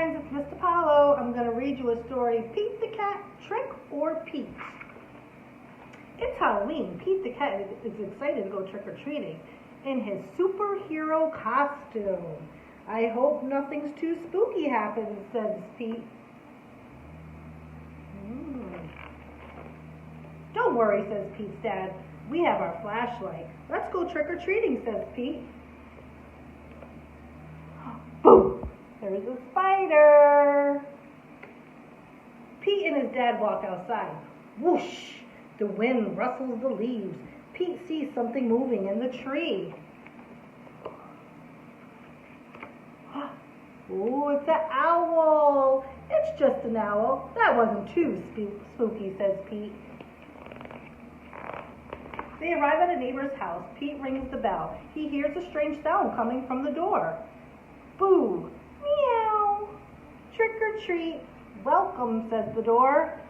friends, it's Miss DePoalo. I'm going to read you a story, Pete the Cat, Trick or Pete. It's Halloween. Pete the Cat is excited to go trick-or-treating in his superhero costume. I hope nothing's too spooky happens, says Pete. Don't worry, says Pete's dad. We have our flashlight. Let's go trick-or-treating, says Pete. Boom! There's a spider. Pete and his dad walk outside. Whoosh! The wind rustles the leaves. Pete sees something moving in the tree. Oh, it's an owl. It's just an owl. That wasn't too spooky, says Pete. They arrive at a neighbor's house. Pete rings the bell. He hears a strange sound coming from the door. Boo! Meow! Trick or treat. Welcome, says the door.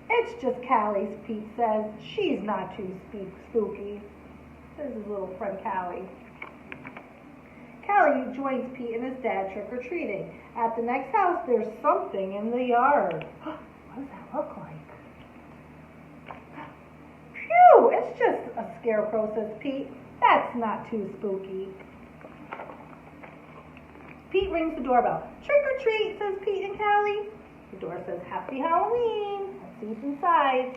It's just Callie, Pete says. She's not too spooky. There's his little friend Callie. Callie joins Pete and his dad trick-or-treating. At the next house, there's something in the yard. What does that look like? Phew! It's just a scarecrow, says Pete. That's not too spooky. Pete rings the doorbell. Trick or treat, says Pete and Callie. The door says, Happy Halloween. Let's see what's inside.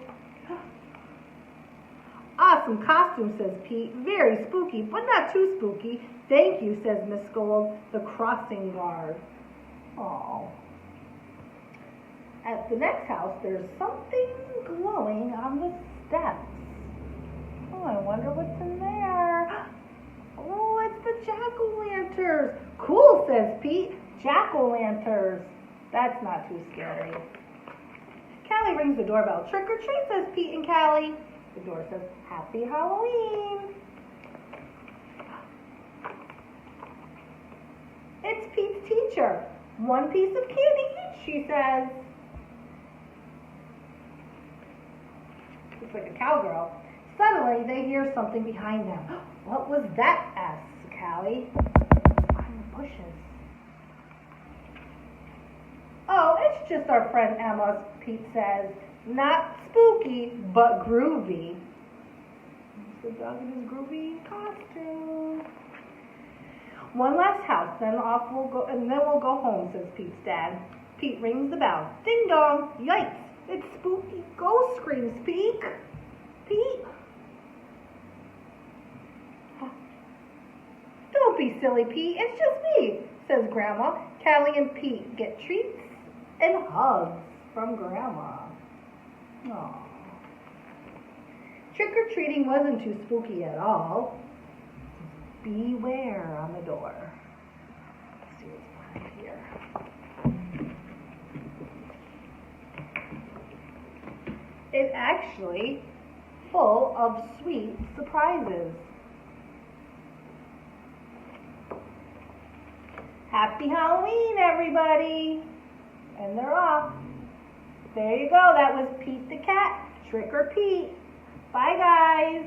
Awesome costume, says Pete. Very spooky, but not too spooky. Thank you, says Miss Gold, the crossing guard. Oh. At the next house, there's something glowing on the steps. Oh, I wonder what's in there. Oh, it's the jack-o'-lanterns. Cool, says Pete. Jack-o'-lanterns. That's not too scary. Callie rings the doorbell. Trick or treat, says Pete and Callie. The door says, Happy Halloween. It's Pete's teacher. One piece of candy each, she says. Looks like a cowgirl. Suddenly, they hear something behind them. What was that? asks Callie. Behind the bushes. Oh, it's just our friend Emma, Pete says. Not spooky, but groovy. There's the dog in his groovy costume. One last house, then we'll go home, says Pete's dad. Pete rings the bell. Ding dong! Yikes! It's spooky ghost screams. Pete. Don't be silly, Pete. It's just me, says Grandma. Callie and Pete get treats and hugs from Grandma. Aww. Trick-or-treating wasn't too spooky at all. Beware on the door. Let's see what's behind here. It's actually full of sweet surprises. Happy Halloween, everybody! And they're off. There you go. That was Pete the Cat. Trick or Pete. Bye, guys.